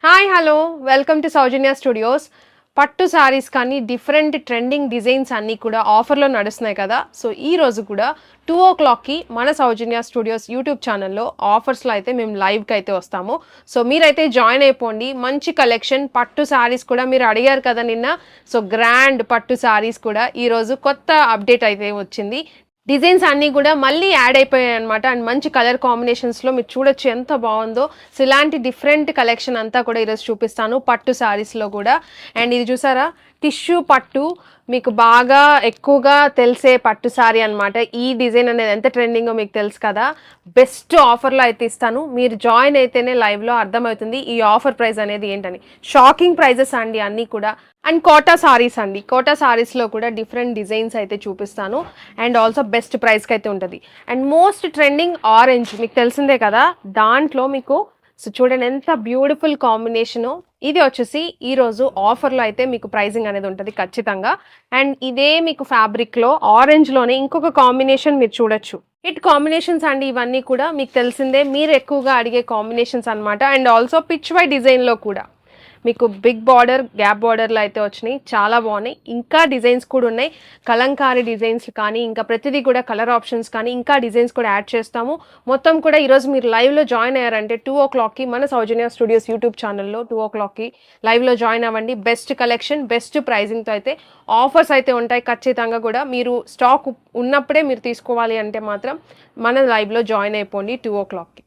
Hi hello welcome to Soujanya studios. పట్టు శారీస్ కానీ different trending designs అన్నీ కూడా ఆఫర్లో నడుస్తున్నాయి కదా. సో ఈ రోజు కూడా 2 o'clockకి మన సౌజన్య స్టూడియోస్ యూట్యూబ్ ఛానల్లో ఆఫర్స్లో అయితే మేము లైవ్కి అయితే వస్తాము. సో మీరైతే జాయిన్ అయిపోండి. మంచి కలెక్షన్ పట్టు శారీస్ కూడా మీరు అడిగారు కదా నిన్న. సో గ్రాండ్ పట్టు శారీస్ కూడా ఈరోజు కొత్త అప్డేట్ అయితే వచ్చింది. డిజైన్స్ అన్నీ కూడా మళ్ళీ యాడ్ అయిపోయాయి అనమాట. అండ్ మంచి కలర్ కాంబినేషన్స్లో మీరు చూడొచ్చు ఎంత బాగుందో. సో ఇలాంటి డిఫరెంట్ కలెక్షన్ అంతా కూడా ఈరోజు చూపిస్తాను పట్టు శారీస్లో కూడా. అండ్ ఇది చూసారా, టిష్యూ పట్టు మీకు బాగా ఎక్కువగా తెలిసే పట్టు శారీ అనమాట. ఈ డిజైన్ అనేది ఎంత ట్రెండింగో మీకు తెలుసు కదా. బెస్ట్ ఆఫర్లో అయితే ఇస్తాను. మీరు జాయిన్ అయితేనే లైవ్లో అర్థమవుతుంది ఈ ఆఫర్ ప్రైస్ అనేది ఏంటని. షాకింగ్ ప్రైజెస్ అండి అన్నీ కూడా. అండ్ కోటా సారీస్ అండి, కోటా సారీస్లో కూడా డిఫరెంట్ డిజైన్స్ అయితే చూపిస్తాను. అండ్ ఆల్సో బెస్ట్ ప్రైస్కి అయితే ఉంటుంది. అండ్ మోస్ట్ ట్రెండింగ్ ఆరెంజ్ మీకు తెలిసిందే కదా, దాంట్లో మీకు సో చూడండి ఎంత బ్యూటిఫుల్ కాంబినేషను. ఇది వచ్చేసి ఈరోజు ఆఫర్లో అయితే మీకు ప్రైజింగ్ అనేది ఉంటుంది ఖచ్చితంగా. అండ్ ఇదే మీకు ఫ్యాబ్రిక్లో ఆరెంజ్లోనే ఇంకొక కాంబినేషన్ మీరు చూడొచ్చు. హిట్ కాంబినేషన్స్ అండి ఇవన్నీ కూడా మీకు తెలిసిందే, మీరు ఎక్కువగా అడిగే కాంబినేషన్స్ అనమాట. అండ్ ఆల్సో పిచ్ వై డిజైన్లో కూడా మీకు బిగ్ బార్డర్ గ్యాప్ బార్డర్లో అయితే వచ్చినాయి, చాలా బాగున్నాయి. ఇంకా డిజైన్స్ కూడా ఉన్నాయి, కలంకారీ డిజైన్స్ కానీ ఇంకా ప్రతిదీ కూడా కలర్ ఆప్షన్స్ కానీ ఇంకా డిజైన్స్ కూడా యాడ్ చేస్తాము. మొత్తం కూడా ఈరోజు మీరు లైవ్లో జాయిన్ అయ్యారంటే 2 o'clockకి మన సౌజన్య స్టూడియోస్ యూట్యూబ్ ఛానల్లో 2 o'clockకి లైవ్లో జాయిన్ అవ్వండి. బెస్ట్ కలెక్షన్ బెస్ట్ ప్రైజింగ్తో అయితే ఆఫర్స్ అయితే ఉంటాయి ఖచ్చితంగా కూడా. మీరు స్టాక్ ఉన్నప్పుడే మీరు తీసుకోవాలి అంటే మాత్రం మన లైవ్లో జాయిన్ అయిపోండి 2 o'clockకి.